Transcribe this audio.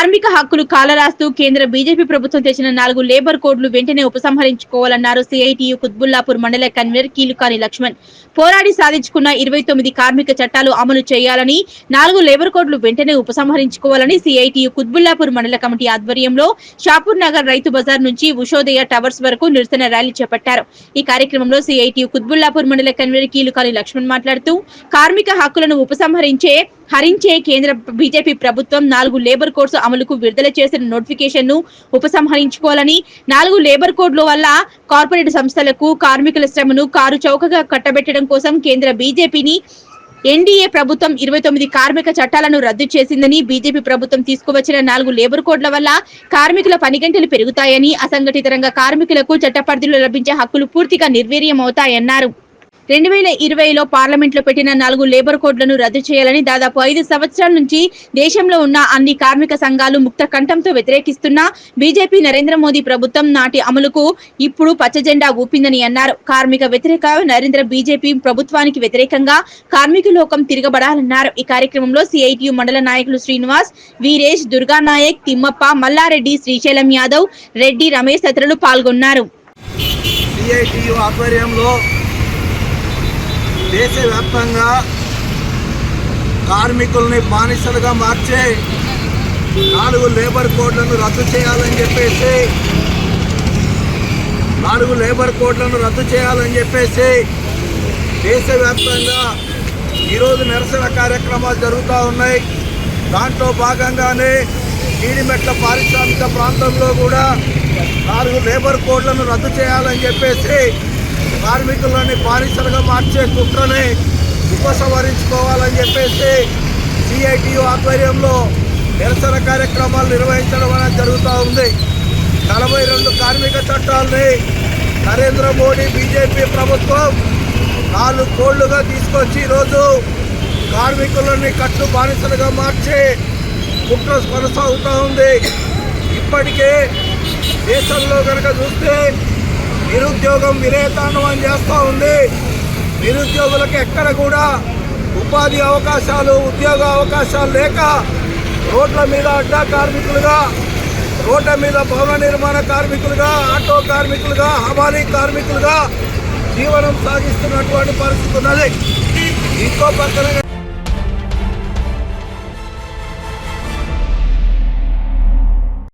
కార్మిక హక్కులు కాలరాస్తూ కేంద్ర బీజేపీ ప్రభుత్వం తెచ్చిన 4 లేబర్ కోడ్లు వెంటనే ఉపసంహరించుకోవాలన్నారు సిఐటియు కుత్బుల్లాపూర్ మండల కన్వీనర్ కీలుకాని లక్ష్మణ్. పోరాడి సాధించుకున్న 29 కార్మిక చట్టాలు అమలు చేయాలని, 4 లేబర్ కోడ్లు వెంటనే ఉపసంహరించుకోవాలని సిఐటియు కుత్బుల్లాపూర్ మండల కమిటీ ఆధ్వర్యంలో షాపూర్ నగర్ రైతు బజార్ నుంచి ఉషోదయ టవర్స్ వరకు నిరసన ర్యాలీ చేపట్టారు. ఈ కార్యక్రమంలో సిఐటియు కుత్బుల్లాపూర్ మండల కన్వీనర్ కీలుకాని లక్ష్మణ్ మాట్లాడుతూ కార్మిక హక్కులను హరించే కేంద్ర బీజేపీ ప్రభుత్వం 4 లేబర్ కోడ్స్ అమలుకు విడుదల చేసిన నోటిఫికేషన్ ను ఉపసంహరించుకోవాలని, 4 లేబర్ కోడ్ల వల్ల కార్పొరేట్ సంస్థలకు కార్మికుల శ్రమను కారు చౌకగా కట్టబెట్టడం కోసం కేంద్ర బీజేపీని ఎన్డీఏ ప్రభుత్వం 29 కార్మిక చట్టాలను రద్దు చేసిందని, బీజేపీ ప్రభుత్వం తీసుకువచ్చిన 4 లేబర్ కోడ్ల వల్ల కార్మికుల పని గంటలు పెరుగుతాయని, అసంఘటిత రంగ కార్మికులకు చట్ట పరిధిలో లభించే హక్కులు పూర్తిగా నిర్వీర్యమవుతాయన్నారు. 2020లో పార్లమెంట్ లో పెట్టిన 4 లేబర్ కోడ్లను రద్దు చేయాలని దాదాపు 5 సంవత్సరాల నుంచి దేశంలో ఉన్న అన్ని కార్మిక సంఘాలు ముక్త కంఠంతో వ్యతిరేకిస్తున్న బీజేపీ నరేంద్ర మోదీ ప్రభుత్వం నాటి అమలుకు ఇప్పుడు పచ్చజెండా ఊపిందని అన్నారు. కార్మిక వ్యతిరేక నరేంద్ర బీజేపీ ప్రభుత్వానికి వ్యతిరేకంగా కార్మిక లోకం తిరగబడాలన్నారు. ఈ కార్యక్రమంలో సిఐటియు మండల నాయకులు శ్రీనివాస్, వీరేష్, దుర్గానాయక్, తిమ్మప్ప, మల్లారెడ్డి, శ్రీశైలం యాదవ్, రెడ్డి, రమేష్ తదితరులు పాల్గొన్నారు. దేశవ్యాప్తంగా కార్మికుల్ని బానిసలుగా మార్చే 4 లేబర్ కోడ్లను రద్దు చేయాలని చెప్పేసి దేశవ్యాప్తంగా ఈరోజు నిరసన కార్యక్రమాలు జరుగుతూ ఉన్నాయి. దాంట్లో భాగంగానే జీడిమెట్ల పారిశ్రామిక ప్రాంతంలో కూడా 4 లేబర్ కోడ్లను రద్దు చేయాలని చెప్పేసి కార్మికులని బానిసలుగా మార్చే కుట్రని ఉపసంహరించుకోవాలని చెప్పేసి సిఐటియు ఆధ్వర్యంలో నిరసన కార్యక్రమాలు నిర్వహించడం అనేది జరుగుతూ ఉంది. 42 కార్మిక చట్టాలని నరేంద్ర మోడీ బీజేపీ ప్రభుత్వం 4 కోడ్లుగా తీసుకొచ్చి ఈరోజు కార్మికులని కట్టు బానిసలుగా మార్చి కుట్ర కొనసాగుతూ ఉంది. ఇప్పటికే దేశంలో కనుక చూస్తే నిరుద్యోగం విరేతాండవం చేస్తూ ఉంది. నిరుద్యోగులకు ఎక్కడ కూడా ఉపాధి అవకాశాలు, ఉద్యోగ అవకాశాలు లేక రోడ్ల మీద అడ్డా కార్మికులుగా, రోడ్ల మీద భవన నిర్మాణ కార్మికులుగా, ఆటో కార్మికులుగా, హమాలీ కార్మికులుగా జీవనం సాగిస్తున్నటువంటి పరిస్థితి ఉన్నది. ఇంకో పక్కన